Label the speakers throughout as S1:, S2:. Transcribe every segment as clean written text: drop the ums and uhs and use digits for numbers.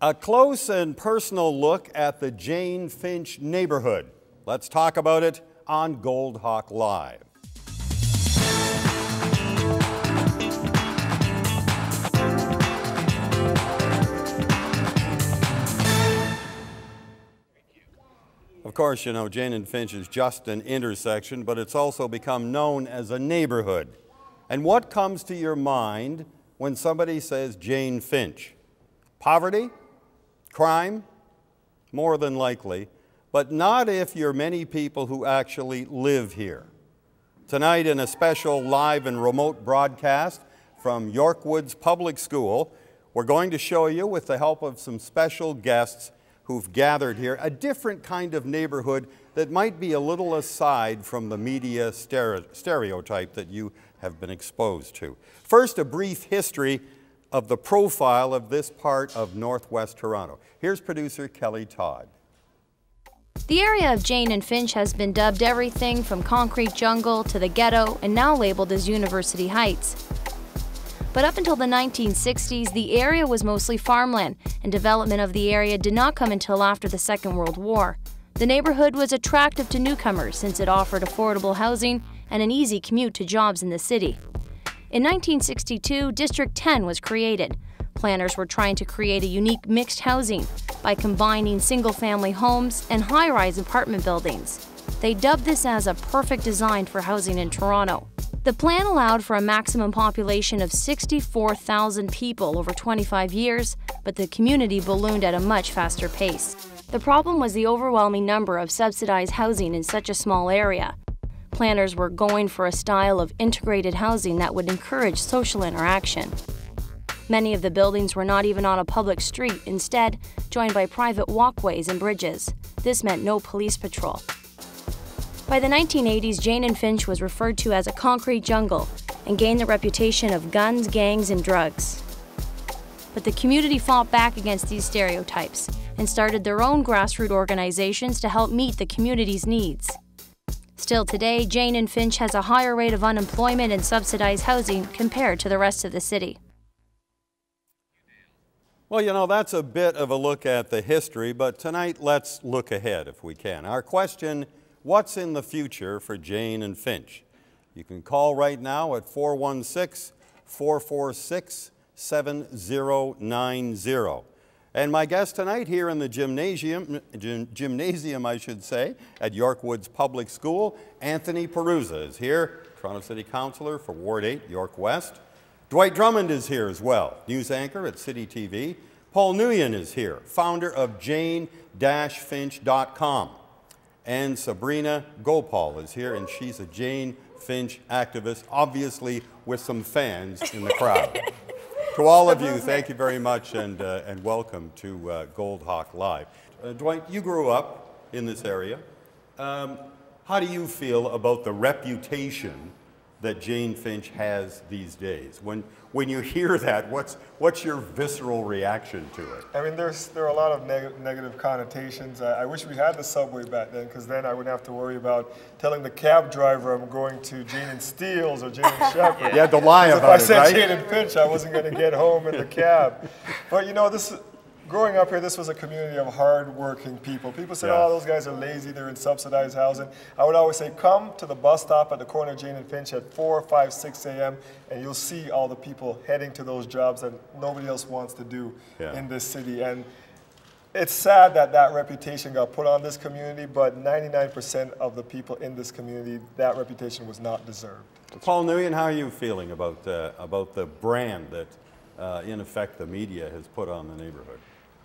S1: A close and personal look at the Jane-Finch neighborhood. Let's talk about it on Goldhawk Live. Of course, you know, Jane-Finch is just an intersection, but it's also become known as a neighborhood. And what comes to your mind when somebody says Jane-Finch? Poverty? Crime? More than likely, but not if you're many people who actually live here. Tonight, in a special live and remote broadcast from Yorkwoods Public School, we're going to show you, with the help of some special guests who've gathered here, a different kind of neighborhood that might be a little aside from the media stereotype that you have been exposed to. First, a brief history of the profile of this part of Northwest Toronto. Here's producer Kelly Todd.
S2: The area of Jane-Finch has been dubbed everything from concrete jungle to the ghetto and now labeled as University Heights. But up until the 1960s, the area was mostly farmland, and development of the area did not come until after the Second World War. The neighborhood was attractive to newcomers since it offered affordable housing and an easy commute to jobs in the city. In 1962, District 10 was created. Planners were trying to create a unique mixed housing by combining single-family homes and high-rise apartment buildings. They dubbed this as a perfect design for housing in Toronto. The plan allowed for a maximum population of 64,000 people over 25 years, but the community ballooned at a much faster pace. The problem was the overwhelming number of subsidized housing in such a small area. Planners were going for a style of integrated housing that would encourage social interaction. Many of the buildings were not even on a public street, instead joined by private walkways and bridges. This meant no police patrol. By the 1980s, Jane-Finch was referred to as a concrete jungle and gained the reputation of guns, gangs, and drugs. But the community fought back against these stereotypes and started their own grassroots organizations to help meet the community's needs. Still today, Jane-Finch has a higher rate of unemployment and subsidized housing compared to the rest of the city.
S1: Well, you know, that's a bit of a look at the history, but tonight let's look ahead if we can. Our question: what's in the future for Jane-Finch? You can call right now at 416-446-7090. And my guest tonight here in the gymnasium I should say, at Yorkwoods Public School, Anthony Perruzza is here, Toronto City Councillor for Ward 8, York West. Dwight Drummond is here as well, news anchor at City TV. Paul Nguyen is here, founder of Jane-Finch.com. And Sabrina Gopaul is here, and she's a Jane-Finch activist, obviously with some fans in the crowd. To all of you, thank you very much, and welcome to Goldhawk Live. Dwight, you grew up in this area. How do you feel about the reputation that Jane-Finch has these days? When you hear that, what's your visceral reaction to it?
S3: I mean, there are a lot of negative connotations. I wish we had the subway back then, because then I wouldn't have to worry about telling the cab driver I'm going to Jane and Steele's or Jane and Shepherd.
S1: You had to lie about it, right?
S3: If I said Jane-Finch, I wasn't going to get home in the cab. But you know, growing up here, this was a community of hard-working people. People said, oh, those guys are lazy, they're in subsidized housing. I would always say, come to the bus stop at the corner of Jane and Finch at 4, 5, 6 a.m., and you'll see all the people heading to those jobs that nobody else wants to do in this city. And it's sad that that reputation got put on this community, but 99% of the people in this community, that reputation was not deserved.
S1: Paul Nguyen, how are you feeling about the brand that, in effect, the media has put on the neighborhood?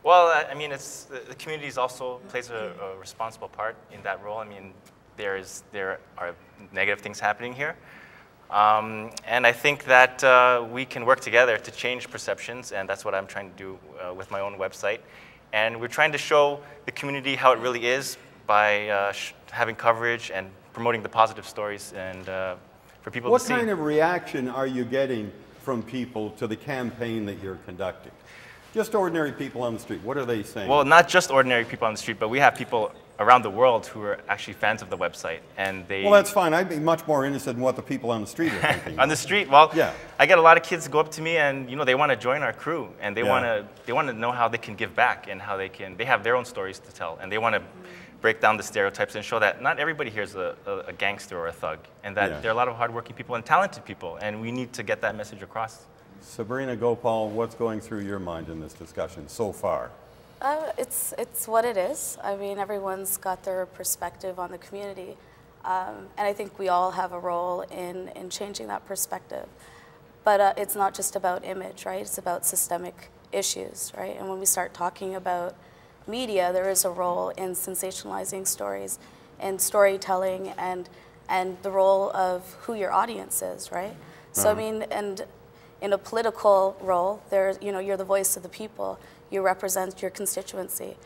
S4: Well, I mean, the community also plays a responsible part in that role. I mean, there are negative things happening here. And I think that we can work together to change perceptions, and that's what I'm trying to do with my own website. And we're trying to show the community how it really is by having coverage and promoting the positive stories and for people to see.
S1: What kind of reaction are you getting from people to the campaign that you're conducting? Just ordinary people on the street. What are they saying?
S4: Well, not just ordinary people on the street, but we have people around the world who are actually fans of the website, and they...
S1: Well, that's fine. I'd be much more interested in what the people on the street are thinking.
S4: On the street, well,
S1: yeah.
S4: I get a lot of kids go up to me, and they want to join our crew, and they want to know how they can give back, and how they have their own stories to tell, and they want to break down the stereotypes and show that not everybody here is a gangster or a thug, and that there are a lot of hardworking people and talented people, and we need to get that message across.
S1: Sabrina Gopaul, what's going through your mind in this discussion so far?
S5: It's what it is. I mean, everyone's got their perspective on the community, and I think we all have a role in changing that perspective. But it's not just about image, right? It's about systemic issues, right? And when we start talking about media, there is a role in sensationalizing stories and storytelling and the role of who your audience is, right? So I mean, and in a political role, you're the voice of the people. You represent your constituency.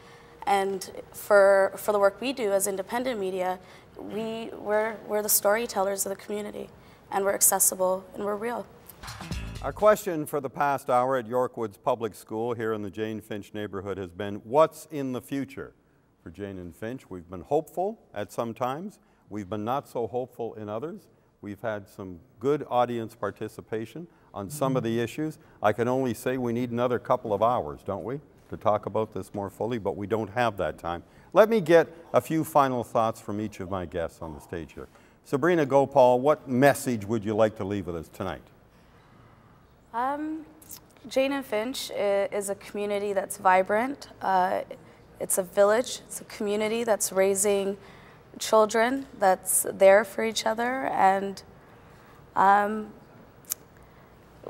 S5: And for the work we do as independent media, we're the storytellers of the community, and we're accessible and we're real.
S1: Our question for the past hour at York Woods Public School here in the Jane-Finch neighborhood has been, what's in the future for Jane and Finch? We've been hopeful at some times. We've been not so hopeful in others. We've had some good audience participation on some of the issues. I can only say we need another couple of hours, don't we, to talk about this more fully, but we don't have that time. Let me get a few final thoughts from each of my guests on the stage here. Sabrina Gopaul, what message would you like to leave with us tonight?
S5: Jane and Finch is a community that's vibrant. It's a village. It's a community that's raising children, that's there for each other, and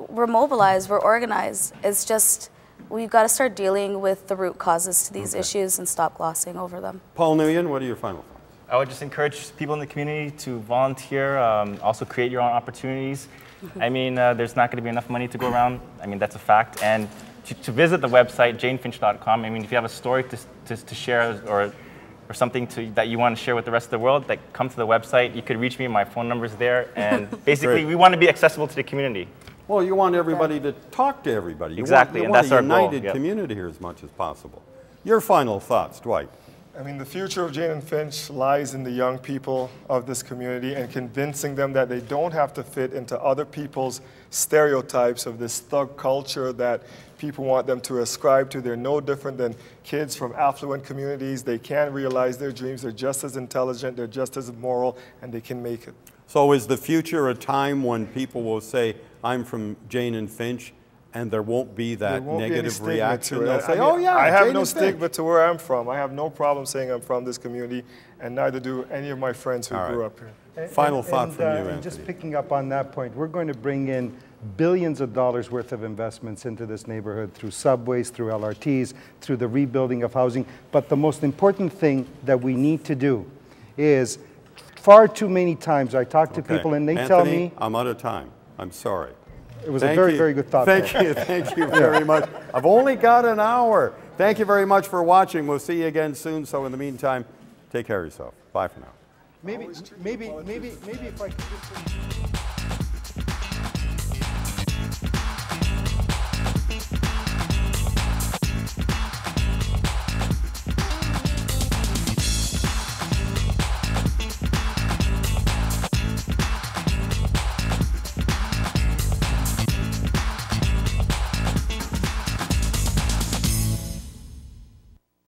S5: we're mobilized, we're organized. It's just, we've got to start dealing with the root causes to these issues and stop glossing over them.
S1: Paul Nguyen, what are your final thoughts?
S4: I would just encourage people in the community to volunteer, also create your own opportunities. I mean, there's not going to be enough money to go around. I mean, that's a fact. And to visit the website, janefinch.com, I mean, if you have a story to share or something that you want to share with the rest of the world, like, come to the website. You could reach me. My phone number's there. And basically, we want to be accessible to the community.
S1: Well, you want everybody to talk to everybody.
S4: Exactly,
S1: and
S4: that's our goal.
S1: You want a united community here as much as possible. Your final thoughts, Dwight.
S3: I mean, the future of Jane and Finch lies in the young people of this community and convincing them that they don't have to fit into other people's stereotypes of this thug culture that people want them to ascribe to. They're no different than kids from affluent communities. They can realize their dreams. They're just as intelligent. They're just as moral, and they can make it.
S1: So is the future a time when people will say, I'm from Jane and Finch, and there won't be that negative reaction? They'll say, oh yeah,
S3: I have
S1: Jane
S3: no
S1: and
S3: stigma
S1: Finch.
S3: to where I'm from. I have no problem saying I'm from this community, and neither do any of my friends who grew up here.
S1: Final thought from you, Anthony.
S6: Just picking up on that point, we're going to bring in billions of dollars worth of investments into this neighborhood through subways, through LRTs, through the rebuilding of housing. But the most important thing that we need to do is, far too many times I talk to people and they tell me...
S1: I'm out of time. I'm sorry.
S6: It was a very, very good thought.
S1: Thank you very much. I've only got an hour. Thank you very much for watching. We'll see you again soon. So in the meantime, take care of yourself. Bye for now.
S6: Maybe if I could just...